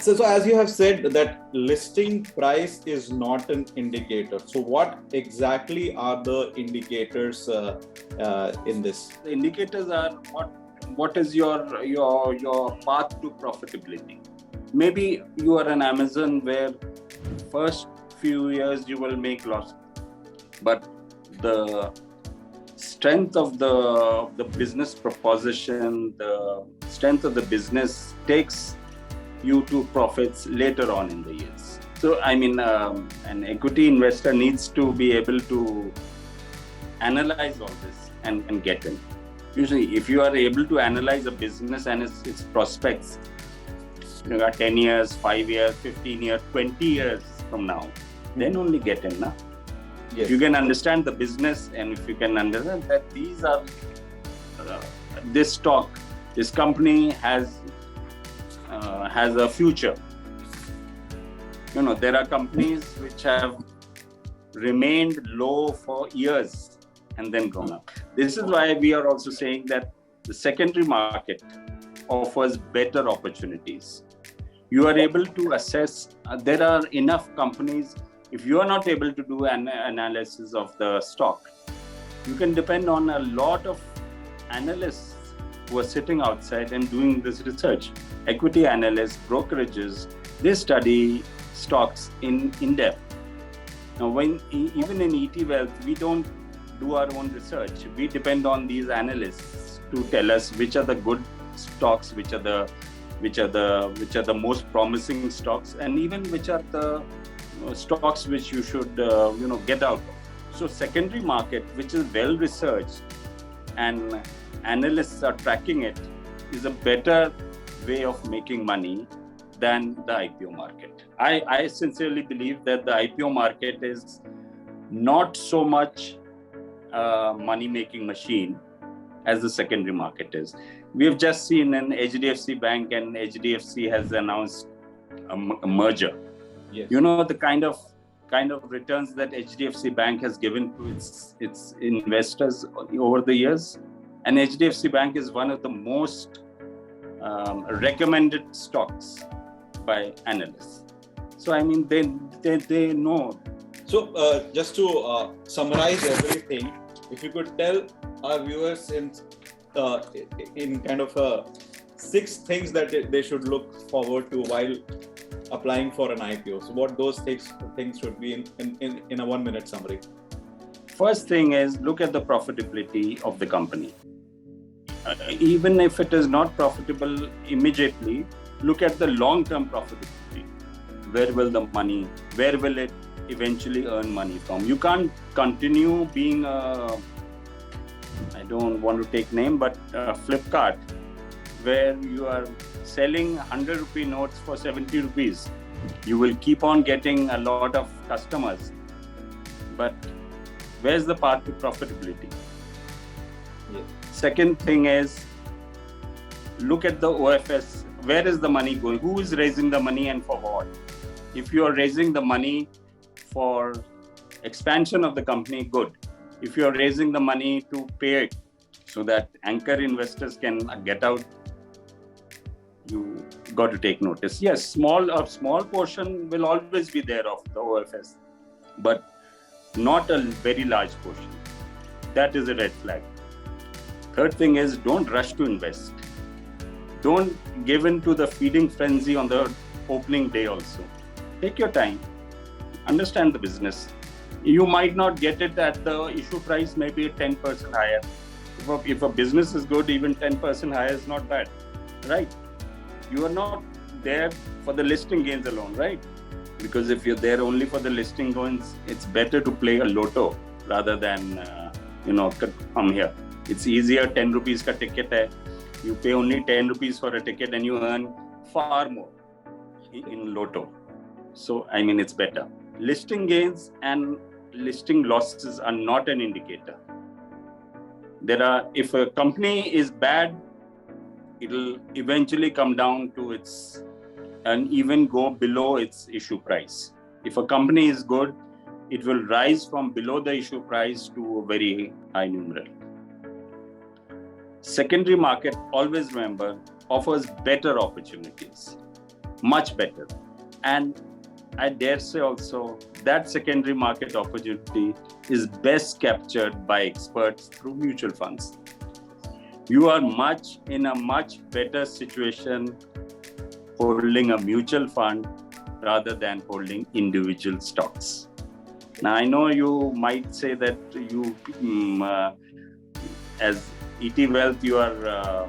So as you have said that listing price is not an indicator. So what exactly are the indicators in this? The indicators are what is your path to profitability. Maybe you are an Amazon where first few years you will make loss, but the strength of the business proposition, the strength of the business takes you to profits later on in the years. So an equity investor needs to be able to analyze all this and get in. Usually, if you are able to analyze a business and its prospects, 10 years, 5 years, 15 years, 20 years from now, then only get in. Yes. If you can understand the business, and if you can understand that these are this stock, this company has a future. There are companies which have remained low for years and then gone up. This is why we are also saying that the secondary market offers better opportunities. You are able to assess, there are enough companies. If you are not able to do an analysis of the stock, you can depend on a lot of analysts who are sitting outside and doing this research. Equity analysts, brokerages, they study stocks in depth. Now, even in ET Wealth, we don't do our own research. We depend on these analysts to tell us which are the good stocks, which are the most promising stocks, and even which are the stocks which you should get out of. So secondary market, which is well researched and analysts are tracking it, is a better way of making money than the IPO market. I sincerely believe that the IPO market is not so much a money-making machine as the secondary market is. We have just seen an HDFC Bank, and HDFC has announced a merger. Yes. The kind of returns that HDFC Bank has given to its investors over the years, and HDFC Bank is one of the most recommended stocks by analysts. So they know. So just to summarize everything, if you could tell our viewers in kind of 6 things that they should look forward to while applying for an IPO. So what those things should be in a 1-minute summary. First thing is, look at the profitability of the company. Even if it is not profitable immediately, look at the long-term profitability. Where will it eventually earn money from? You can't continue being I don't want to take name, but Flipkart, where you are selling 100 rupee notes for 70 rupees. You will keep on getting a lot of customers, but where's the path to profitability? Yeah. Second thing is, look at the OFS. Where is the money going? Who is raising the money and for what? If you are raising the money for expansion of the company, good. If you are raising the money to pay so that anchor investors can get out, you got to take notice. Yes, a small portion will always be there of the OFS, but not a very large portion. That is a red flag. Third thing is, don't rush to invest. Don't give in to the feeding frenzy on the opening day also. Take your time. Understand the business. You might not get it at the issue price, maybe 10% higher. If a business is good, even 10% higher is not bad, right? You are not there for the listing gains alone, right? Because if you're there only for the listing gains, it's better to play a lotto rather than, come here. It's easier, 10 rupees ka ticket hai. You pay only 10 rupees for a ticket and you earn far more in lotto. So, it's better. Listing gains and listing losses are not an indicator. If a company is bad, it'll eventually come down to and even go below its issue price. If a company is good, it will rise from below the issue price to a very high numeral. Secondary market, always remember, offers better opportunities. much better. And I dare say also that secondary market opportunity is best captured by experts through mutual funds. You are in a much better situation holding a mutual fund rather than holding individual stocks. Now, I know you might say that you, as ET Wealth, you are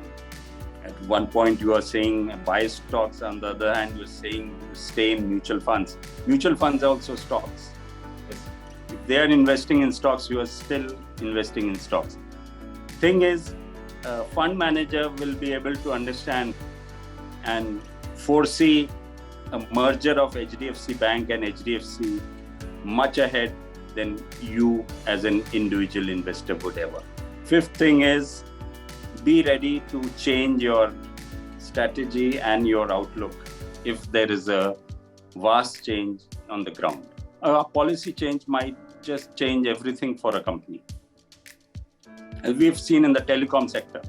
at one point you are saying buy stocks. On the other hand, you're saying stay in mutual funds. Mutual funds are also stocks. If they are investing in stocks, you are still investing in stocks. Thing is, a fund manager will be able to understand and foresee a merger of HDFC Bank and HDFC much ahead than you as an individual investor would ever. Fifth thing is, be ready to change your strategy and your outlook if there is a vast change on the ground. A policy change might just change everything for a company. As we've seen in the telecom sector,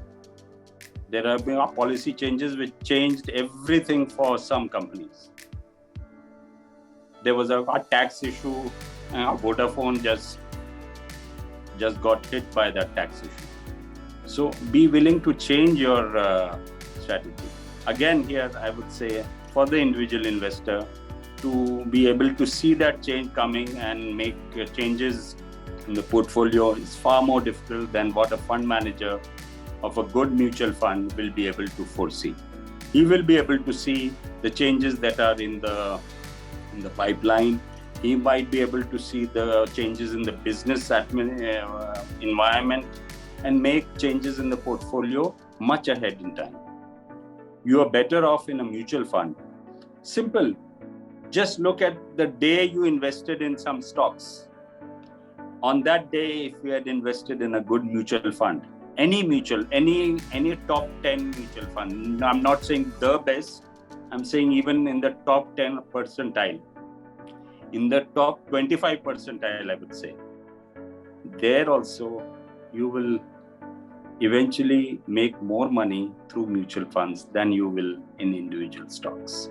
there have been policy changes which changed everything for some companies. There was a tax issue, Vodafone just got hit by that tax issue. So be willing to change your strategy. Again, here I would say for the individual investor to be able to see that change coming and make changes in the portfolio is far more difficult than what a fund manager of a good mutual fund will be able to foresee. He will be able to see the changes that are in the pipeline. He might be able to see the changes in the business environment and make changes in the portfolio much ahead in time. You are better off in a mutual fund. Simple. Just look at the day you invested in some stocks. On that day, if you had invested in a good mutual fund, any top 10 mutual fund, I'm not saying the best, I'm saying even in the top 10 percentile, in the top 25 percentile, I would say, there also you will eventually make more money through mutual funds than you will in individual stocks.